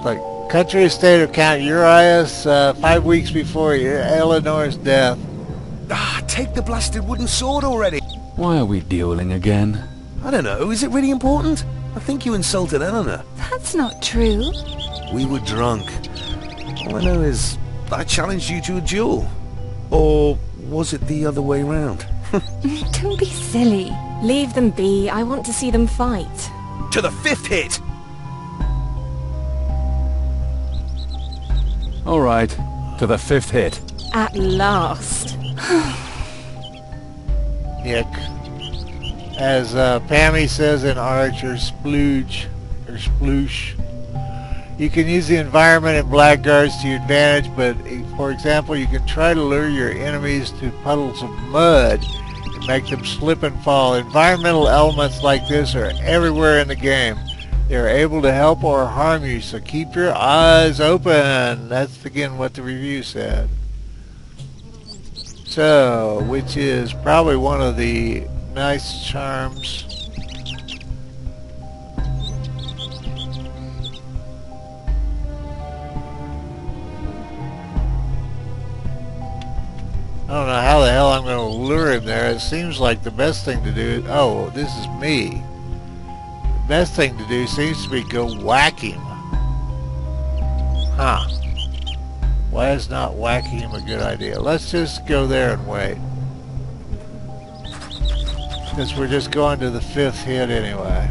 Like, country estate of Count Urias, 5 weeks before Eleanor's death. Ah, take the blasted wooden sword already. Why are we dueling again? I don't know, is it really important? I think you insulted Eleanor. That's not true. We were drunk. All I know is I challenged you to a duel. Or was it the other way round? Don't be silly. Leave them be. I want to see them fight. To the 5th hit! All right, to the 5th hit. At last. Yuck. As Pammy says in Arch, or splooge, or sploosh. You can use the environment in Blackguards to your advantage, but for example, you can try to lure your enemies to puddles of mud and make them slip and fall. Environmental elements like this are everywhere in the game. They are able to help or harm you, so keep your eyes open. That's again what the review said. So, which is probably one of the nice charms. I don't know how the hell I'm going to lure him there. It seems like the best thing to do... Oh, this is me. The best thing to do seems to be go whack him. Huh. Why is not whacking him a good idea? Let's just go there and wait. Since we're just going to the 5th hit anyway.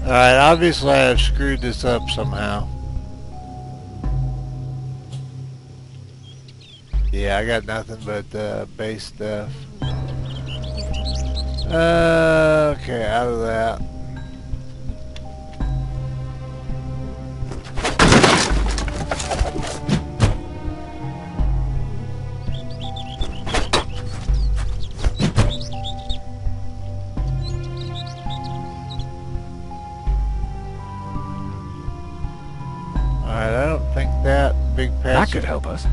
Alright, obviously I have screwed this up somehow. Yeah, I got nothing but base stuff. Okay, out of that. Alright, I don't think that big patch... That could help us.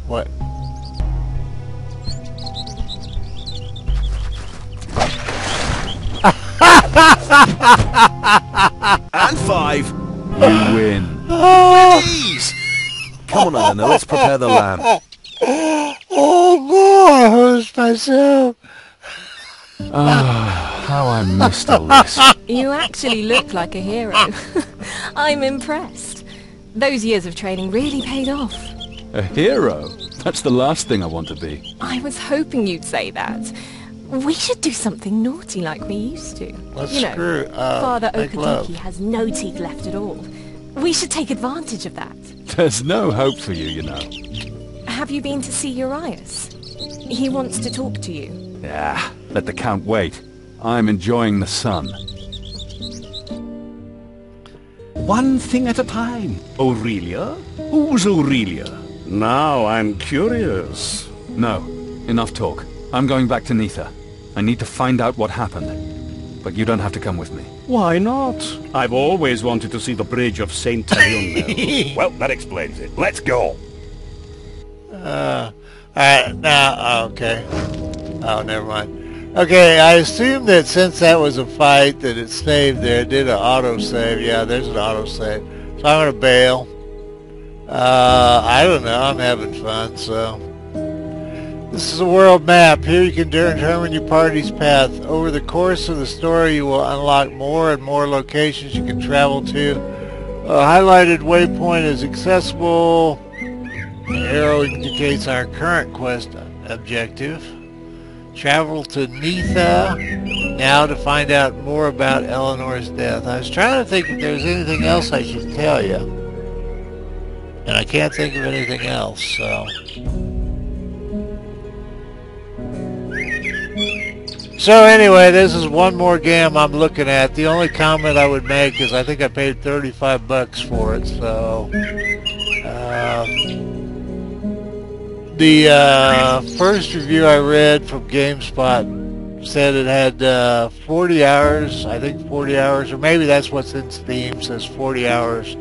What? And 5. You win. Please! Come on, Eleanor, let's prepare the lamb. Oh boy, I hosed myself. Ah, how I missed all this. You actually look like a hero. I'm impressed. Those years of training really paid off. A hero? That's the last thing I want to be. I was hoping you'd say that. We should do something naughty like we used to. Let's you know, screw, Father make love. Okadiki has no teeth left at all. We should take advantage of that. There's no hope for you, you know. Have you been to see Urias? He wants to talk to you. Yeah, let the Count wait. I'm enjoying the sun. One thing at a time. Aurelia? Who's Aurelia? Now I'm curious. No, enough talk. I'm going back to Nitha. I need to find out what happened. But you don't have to come with me. Why not? I've always wanted to see the bridge of St. Talion. Well, that explains it. Let's go. Alright, now, okay. Oh, never mind. Okay, I assume that since that was a fight that it saved there, it did an autosave. Yeah, there's an autosave. So I'm going to bail. I don't know, I'm having fun, so... This is a world map. Here you can determine your party's path. Over the course of the story, you will unlock more and more locations you can travel to. A highlighted waypoint is accessible. The arrow indicates our current quest objective. Travel to Nitha now to find out more about Eleanor's death. I was trying to think if there's anything else I should tell you. And I can't think of anything else, so... So anyway, this is one more game I'm looking at. The only comment I would make is I think I paid 35 bucks for it, so... the first review I read from GameSpot said it had 40 hours, I think 40 hours, or maybe that's what's in Steam, says 40 hours.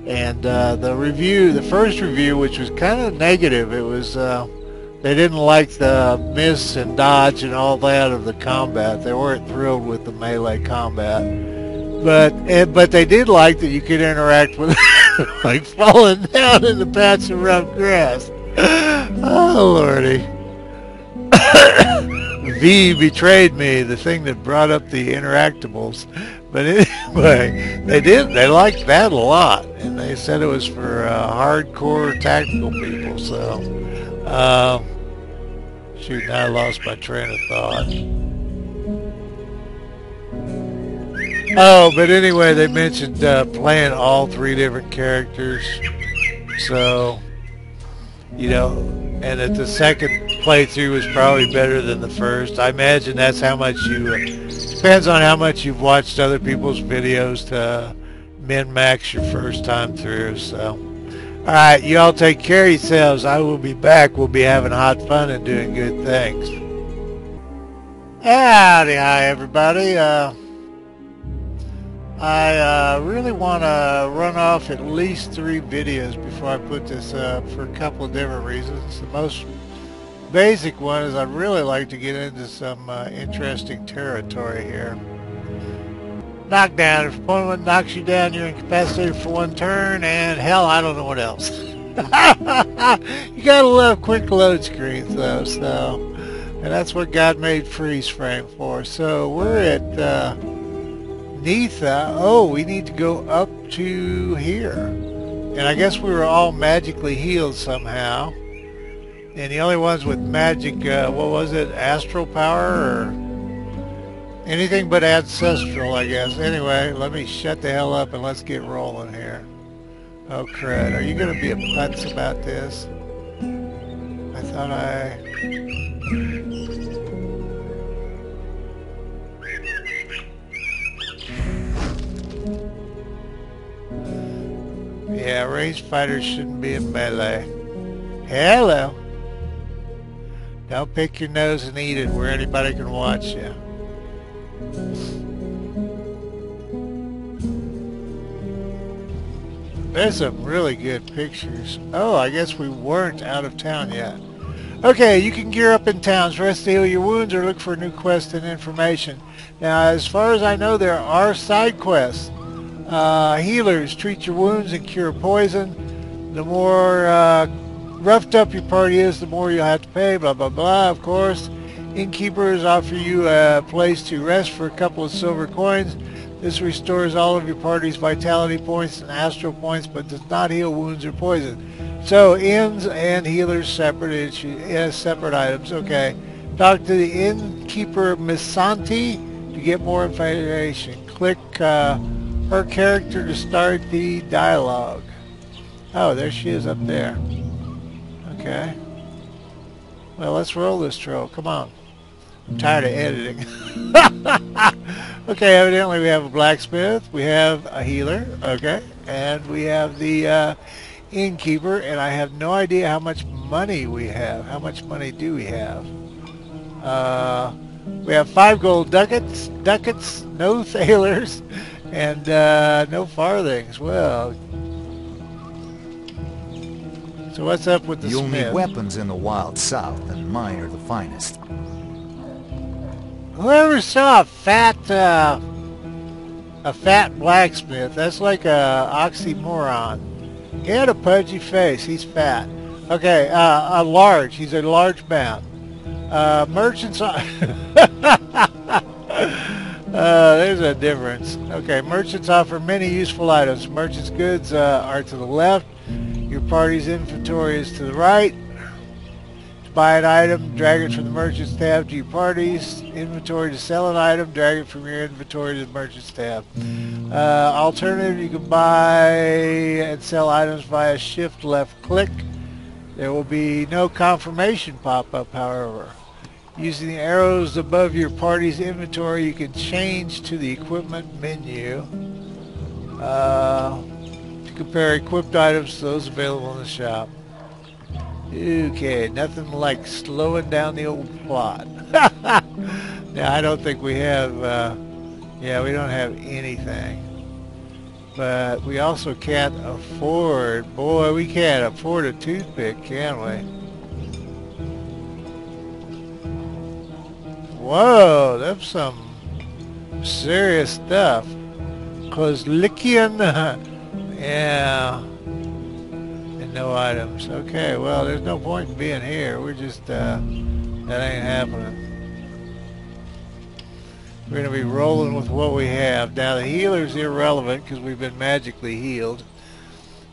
And the first review, which was kind of negative, it was they didn't like the miss and dodge and all that of the combat. They weren't thrilled with the melee combat, but they did like that you could interact with like falling down in the patch of rough grass. Oh lordy. V betrayed me, the thing that brought up the interactables. But anyway, they liked that a lot, and they said it was for hardcore tactical people. So, shoot, now I lost my train of thought. Oh, but anyway, they mentioned playing all 3 different characters. So, you know, and that the second playthrough was probably better than the first. I imagine that's how much depends on how much you've watched other people's videos to min-max your first time through. So, alright, you all take care of yourselves. I will be back. We'll be having hot fun and doing good things. Howdy, hi everybody. I really want to run off at least 3 videos before I put this up for a couple of different reasons. The most basic one is I'd really like to get into some interesting territory here. Knockdown. If opponent knocks you down, you're incapacitated for 1 turn, and hell, I don't know what else. You gotta love quick load screens though, and that's what God made freeze frame for. So we're at Nitha. Oh, we need to go up to here. And I guess we were all magically healed somehow. And the only ones with magic, what was it, astral power or anything but ancestral, I guess. Anyway, let me shut the hell up and let's get rolling here. Oh crud, are you going to be a putz about this? I thought Yeah, ranged fighters shouldn't be in melee. Hello. Don't pick your nose and eat it where anybody can watch you. There's some really good pictures. Oh, I guess we weren't out of town yet. Okay, you can gear up in towns, rest to heal your wounds, or look for new quests and information. Now, as far as I know, there are side quests. Healers, treat your wounds and cure poison. The more roughed up your party is, the more you'll have to pay, blah, blah, blah, of course. Innkeepers offer you a place to rest for a couple of silver coins. This restores all of your party's vitality points and astral points, but does not heal wounds or poison. So, inns and healers separate items. Okay. Talk to the innkeeper Miss Santi to get more information. Click her character to start the dialogue. Oh, there she is up there. Okay. Well, let's roll this troll. Come on. I'm tired of editing. Okay, evidently we have a blacksmith. We have a healer. Okay. And we have the innkeeper. And I have no idea how much money we have. How much money do we have? We have 5 gold ducats, no thalers, and no farthings. Well, so what's up with the You'll smith? need weapons in the wild south, and mine are the finest. Whoever saw a fat blacksmith, that's like a oxymoron. He had a pudgy face. He's fat. Okay, he's a large man. Merchants there's a difference. Okay, merchants offer many useful items. Merchants' goods are to the left. Your party's inventory is to the right. To buy an item, drag it from the merchant's tab to your party's inventory. To sell an item, drag it from your inventory to the merchant's tab. Alternative, you can buy and sell items via shift left click. There will be no confirmation pop-up, however. Using the arrows above your party's inventory, you can change to the equipment menu to compare equipped items to those available in the shop. Okay, nothing like slowing down the old plot. Now, I don't think we have, yeah, we don't have anything. But we also can't afford, boy, we can't afford a toothpick, can we? Whoa, that's some serious stuff. Kozlikian, yeah, and no items. Okay, well, there's no point in being here. We're just, that ain't happening. We're going to be rolling with what we have. Now, the healer's irrelevant because we've been magically healed.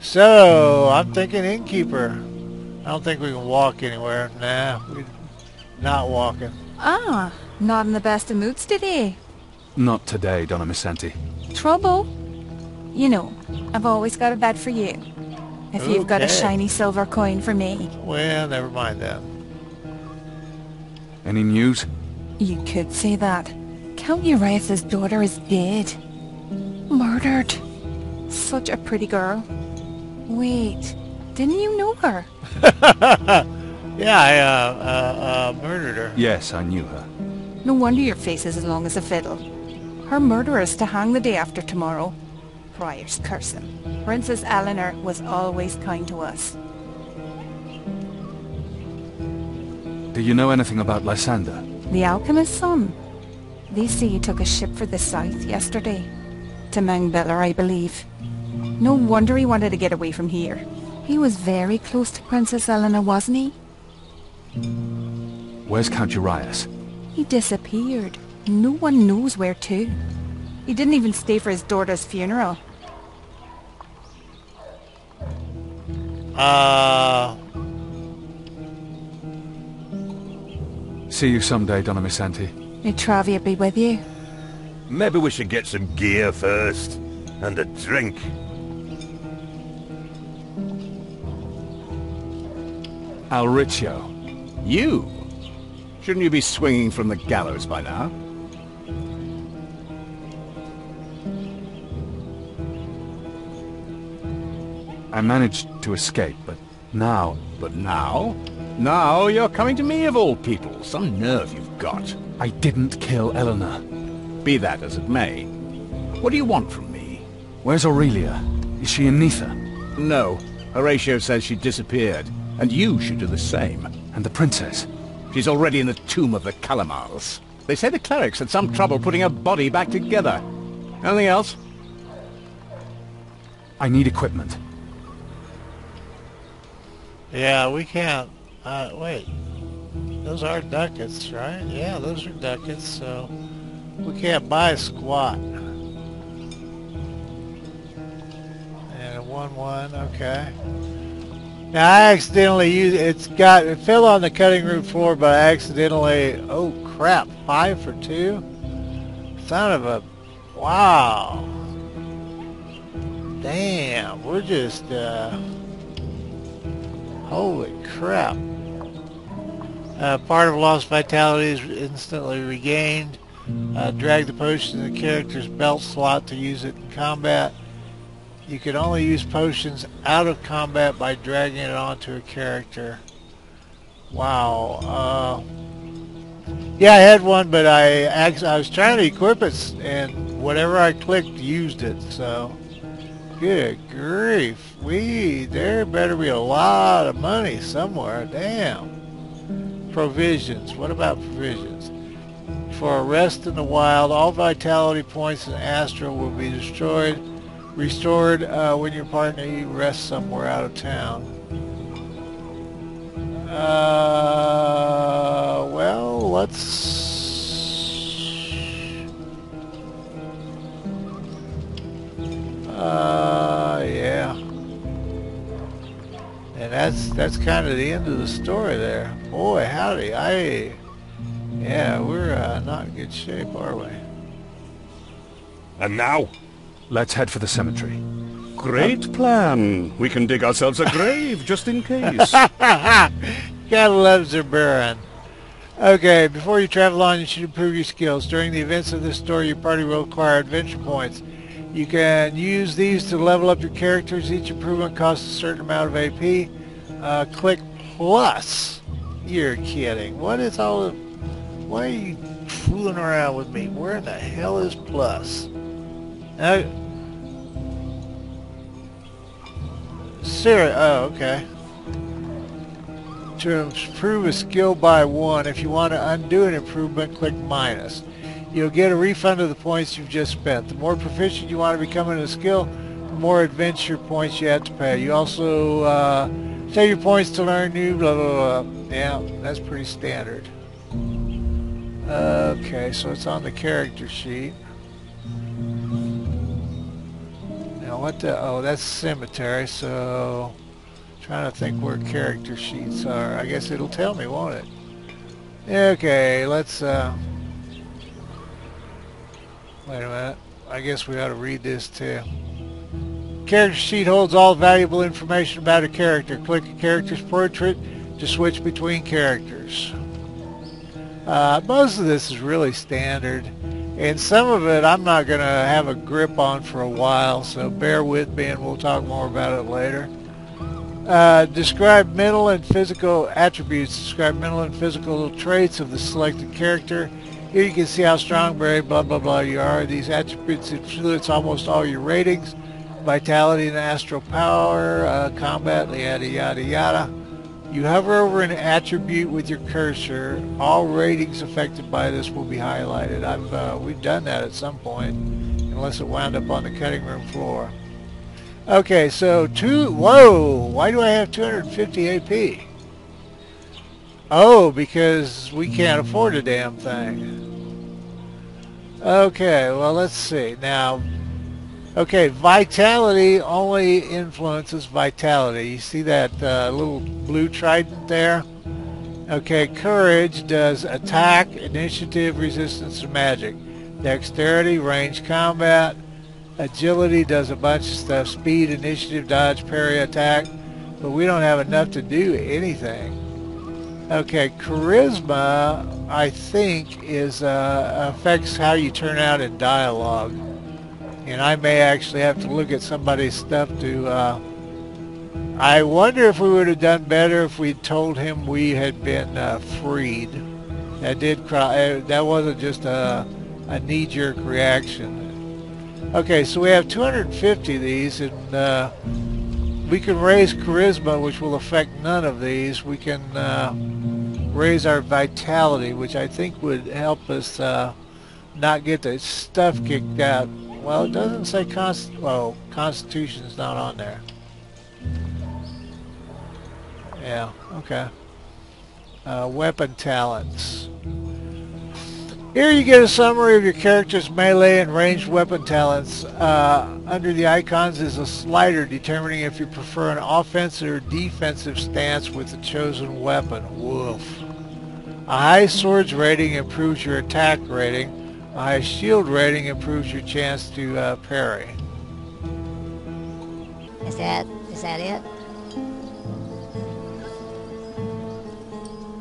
So, I'm thinking innkeeper. I don't think we can walk anywhere. Nah, we're not walking. Ah, not in the best of moods today. Not today, Donna Misanti. Trouble? You know, I've always got a bed for you. If you've got a Okay. shiny silver coin for me. Well, never mind that. Any news? You could say that. Count Urias's daughter is dead. Murdered. Such a pretty girl. Wait, didn't you know her? Yeah, I murdered her. Yes, I knew her. No wonder your face is as long as a fiddle. Her murderer is to hang the day after tomorrow. Friars curse him. Princess Eleanor was always kind to us. Do you know anything about Lysander? The alchemist's son. They say he took a ship for the south yesterday. To Mangbiller, I believe. No wonder he wanted to get away from here. He was very close to Princess Eleanor, wasn't he? Where's Count Urias? He disappeared. No one knows where to. He didn't even stay for his daughter's funeral. See you someday, Donna Misanti. May Travia be with you. Maybe we should get some gear first. And a drink. Alricio. You? Shouldn't you be swinging from the gallows by now? I managed to escape, but now... But now? Now you're coming to me of all people. Some nerve you've got. I didn't kill Eleanor. Be that as it may. What do you want from me? Where's Aurelia? Is she in Neither? No. Horatio says she disappeared. And you should do the same. And the princess? She's already in the tomb of the Calamars. They say the clerics had some trouble putting her body back together. Anything else? I need equipment. Yeah, we can't. Wait. Those are ducats, right? Yeah, those are ducats, so we can't buy squat. And a 1-1, okay. Now I accidentally used it fell on the cutting room floor, but I accidentally, oh crap, 5 for 2? Son of a, wow. Damn, we're just, holy crap. Part of lost vitality is instantly regained. Drag the potion to the character's belt slot to use it in combat. You can only use potions out of combat by dragging it onto a character. Wow. Yeah, I had one, but I was trying to equip it, and whatever I clicked used it, so... Good grief. There better be a lot of money somewhere. Damn. Provisions. What about provisions? For a rest in the wild, all vitality points in Astral will be restored when your partner rests somewhere out of town. Well, let's... yeah. And that's kind of the end of the story there. Boy, howdy. Yeah, we're not in good shape, are we? And now? Let's head for the cemetery. Great plan. We can dig ourselves a grave just in case. Gotta love Zerberan. Okay, before you travel on, you should improve your skills. During the events of this story, your party will acquire adventure points. You can use these to level up your characters. Each improvement costs a certain amount of AP. Click plus. You're kidding. What is all of... Why are you fooling around with me? Where in the hell is plus? Seriously? Oh, okay. To improve a skill by 1, if you want to undo an improvement, click minus. You'll get a refund of the points you've just spent. The more proficient you want to become in a skill, the more adventure points you have to pay. You also save your points to learn new blah blah blah. Yeah, that's pretty standard. Okay, so it's on the character sheet. Now what the, oh, that's cemetery, so trying to think where character sheets are. I guess it'll tell me, won't it? Okay, let's wait a minute. I guess we ought to read this too. Character sheet holds all valuable information about a character. Click a character's portrait to switch between characters. Most of this is really standard, and some of it I'm not going to have a grip on for a while, so bear with me and we'll talk more about it later. Describe mental and physical attributes. Describe mental and physical traits of the selected character. Here you can see how strong, brave, blah, blah, blah you are. These attributes influence almost all your ratings. Vitality and astral power, combat, yada, yada, yada. You hover over an attribute with your cursor. All ratings affected by this will be highlighted. We've done that at some point, unless it wound up on the cutting room floor. Okay, so whoa, why do I have 250 AP? Oh, because we can't afford a damn thing. Okay, well, let's see. Now, okay, vitality only influences vitality. You see that little blue trident there? Okay, courage does attack, initiative, resistance to magic. Dexterity, range combat. Agility does a bunch of stuff. Speed, initiative, dodge, parry, attack. But we don't have enough to do anything. Okay, charisma, I think, is affects how you turn out in dialogue. And I may actually have to look at somebody's stuff to... I wonder if we would have done better if we'd told him we had been freed. That wasn't just a knee-jerk reaction. Okay, so we have 250 of these, and we can raise charisma, which will affect none of these. We can raise our vitality, which I think would help us not get the stuff kicked out. Well, it doesn't say Constitution's not on there. Yeah, okay. Weapon talents. Here you get a summary of your character's melee and ranged weapon talents. Under the icons is a slider determining if you prefer an offensive or defensive stance with the chosen weapon. Woof. A high swords rating improves your attack rating. A high shield rating improves your chance to parry. Is that it?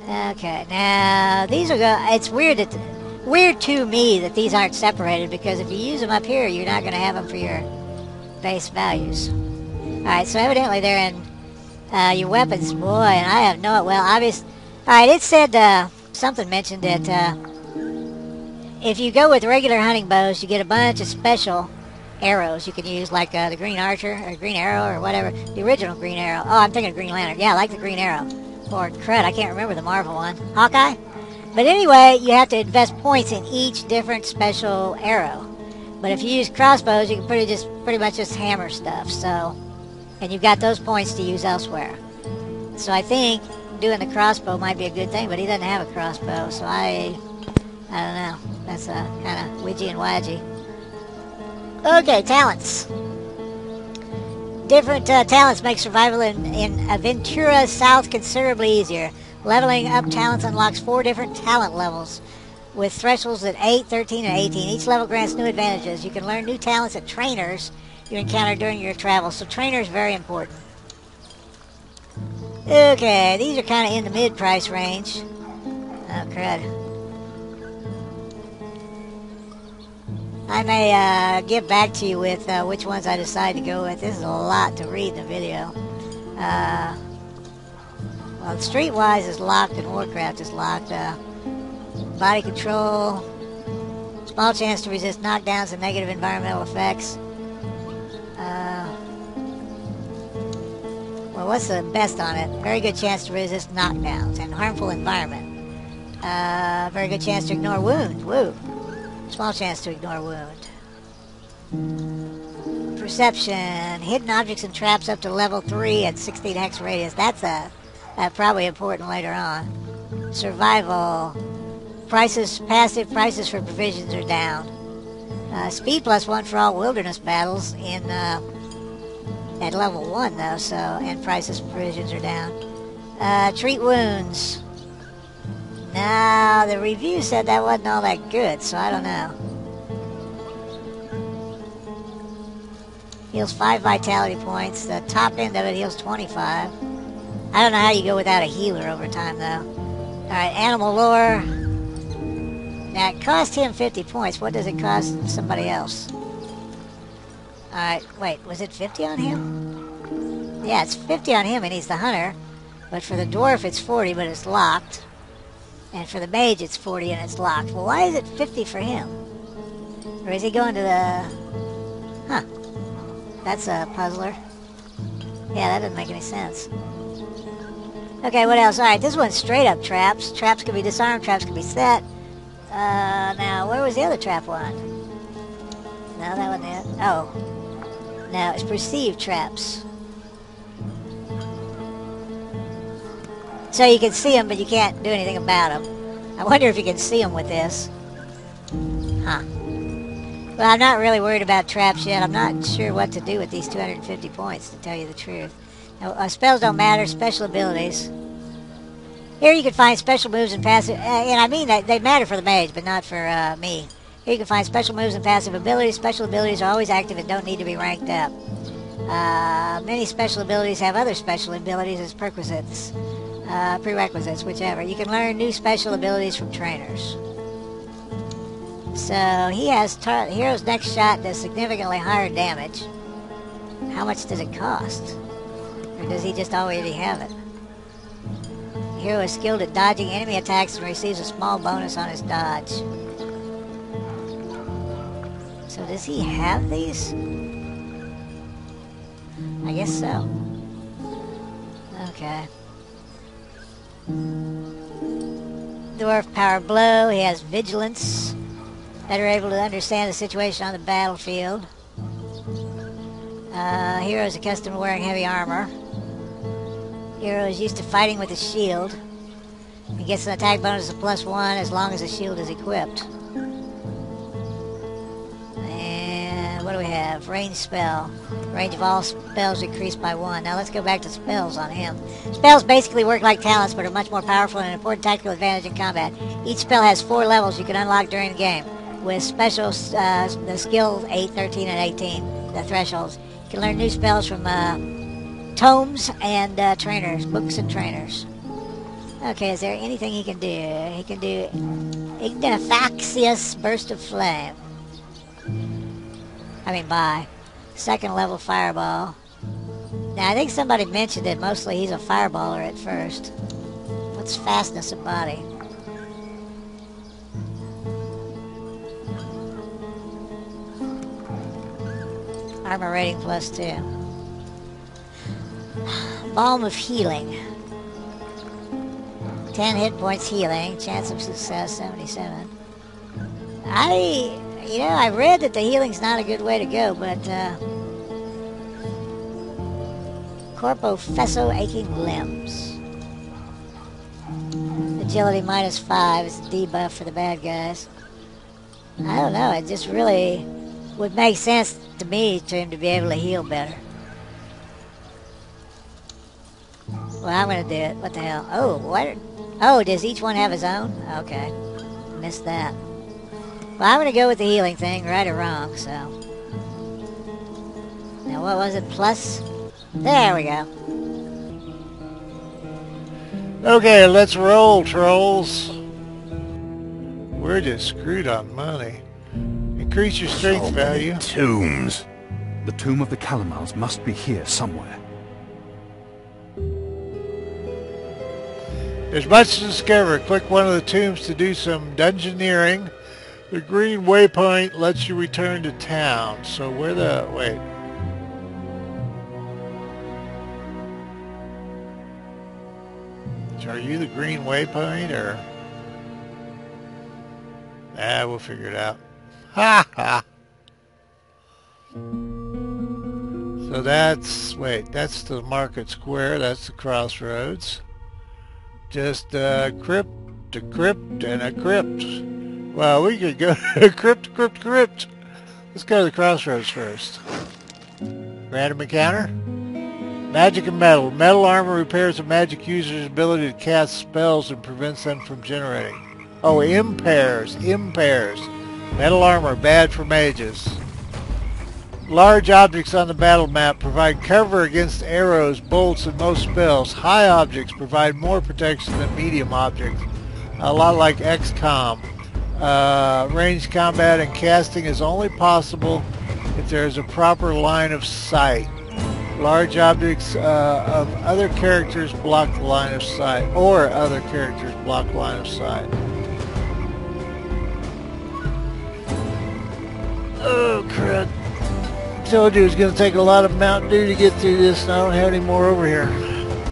Okay, now these are it's weird to me that these aren't separated, because if you use them up here, you're not going to have them for your base values. Alright, so evidently they're in your weapons. Boy, and I have no... Well, obviously... Alright, it said... something mentioned that if you go with regular hunting bows, you get a bunch of special arrows you can use, like the Green Archer, or Green Arrow, or whatever. The original Green Arrow. Oh, I'm thinking of Green Lantern. Yeah, I like the Green Arrow. Or, crud, I can't remember the Marvel one. Hawkeye? But anyway, you have to invest points in each different special arrow. But if you use crossbows, you can pretty much just hammer stuff. So, and you've got those points to use elsewhere. So I think doing the crossbow might be a good thing, but he doesn't have a crossbow, so I don't know. That's kind of widgy and waggy. Okay, talents. Different talents make survival in Aventura South considerably easier. Leveling up talents unlocks 4 different talent levels, with thresholds at 8, 13, and 18. Each level grants new advantages. You can learn new talents at trainers you encounter during your travels, so trainers very important. Okay, these are kind of in the mid-price range. Oh, crud. I may get back to you with which ones I decide to go with. This is a lot to read in the video. Well, Streetwise is locked and Warcraft is locked. Body control. Small chance to resist knockdowns and negative environmental effects. Well, what's the best on it? Very good chance to resist knockdowns and harmful environment. Very good chance to ignore wound. Woo. Small chance to ignore wound. Perception. Hidden objects and traps up to level 3 at 16 hex radius. That's probably important later on. Survival. Prices, passive prices for provisions are down. Speed +1 for all wilderness battles in at level 1 though, so, and prices for provisions are down. Treat wounds. Now, the review said that wasn't all that good, so I don't know. Heals 5 vitality points. The top end of it heals 25. I don't know how you go without a healer over time, though. Alright, animal lore. Now, it cost him 50 points. What does it cost somebody else? Alright, wait, was it 50 on him? Yeah, it's 50 on him and he's the hunter. But for the dwarf, it's 40, but it's locked. And for the mage, it's 40 and it's locked. Well, why is it 50 for him? Or is he going to the... Huh. That's a puzzler. Yeah, that doesn't make any sense. Okay, what else? Alright, this one's straight up traps. Traps can be disarmed, traps can be set. Now, where was the other trap one? No, that wasn't it. Oh. No, it's perceived traps. So you can see them, but you can't do anything about them. I wonder if you can see them with this. Huh. Well, I'm not really worried about traps yet. I'm not sure what to do with these 250 points, to tell you the truth. Now, spells don't matter. Special abilities. Here you can find special moves and passive... and I mean, they matter for the mage, but not for me. Here you can find special moves and passive abilities. Special abilities are always active and don't need to be ranked up. Many special abilities have other special abilities as prerequisites. Whichever. You can learn new special abilities from trainers. So he has Hero's Next Shot does significantly higher damage. How much does it cost? Or does he just already have it? Hero is skilled at dodging enemy attacks and receives a small bonus on his dodge. So does he have these? I guess so. Okay. Dwarf Power Blow. He has Vigilance. Better able to understand the situation on the battlefield. Hero is accustomed to wearing heavy armor. Hero is used to fighting with a shield. He gets an attack bonus of +1 as long as the shield is equipped. And what do we have? Range spell. Range of all spells increased by 1. Now let's go back to spells on him. Spells basically work like talents, but are much more powerful and an important tactical advantage in combat. Each spell has 4 levels you can unlock during the game, with special the skills 8, 13, and 18, the thresholds. You can learn new spells from tomes and trainers, books and trainers. Okay, is there anything he can do? He can do Ignifaxious Burst of Flame. I mean, bye. Second level Fireball. Now, I think somebody mentioned it. Mostly he's a fireballer at first. What's Fastness of Body? Armor rating +2. Balm of Healing. 10 hit points healing. Chance of success 77. I read that the healing's not a good way to go, but Corpo Fesso Aching Limbs. Agility -5 is a debuff for the bad guys. I don't know, it just really would make sense to me to him to be able to heal better. Well, I'm gonna do it. What the hell? Oh, what? Oh, does each one have his own? Okay. Missed that. Well, I'm gonna go with the healing thing, right or wrong, so. Now, what was it? Plus? There we go. Okay, let's roll, trolls. We're just screwed on money. Increase your strength value. Tombs. The tomb of the Calamals must be here somewhere. There's much to discover. Click one of the tombs to do some dungeoneering. The green waypoint lets you return to town. So where the... wait. waypoint. Are you the green waypoint, or? We'll figure it out. Ha ha! So that's, wait, that's the market square, that's the crossroads. Just a crypt, and a crypt. Well, we could go crypt. Let's go to the crossroads first. Random encounter. Magic and metal. Metal armor repairs a magic user's ability to cast spells and prevents them from generating. Oh, impairs. Metal armor, bad for mages. Large objects on the battle map provide cover against arrows, bolts, and most spells. High objects provide more protection than medium objects. A lot like XCOM. Ranged combat and casting is only possible if there is a proper line of sight. Large objects of other characters block the line of sight, or other characters block line of sight. Oh, crud. Told you it was going to take a lot of Mountain Dew to get through this, and I don't have any more over here.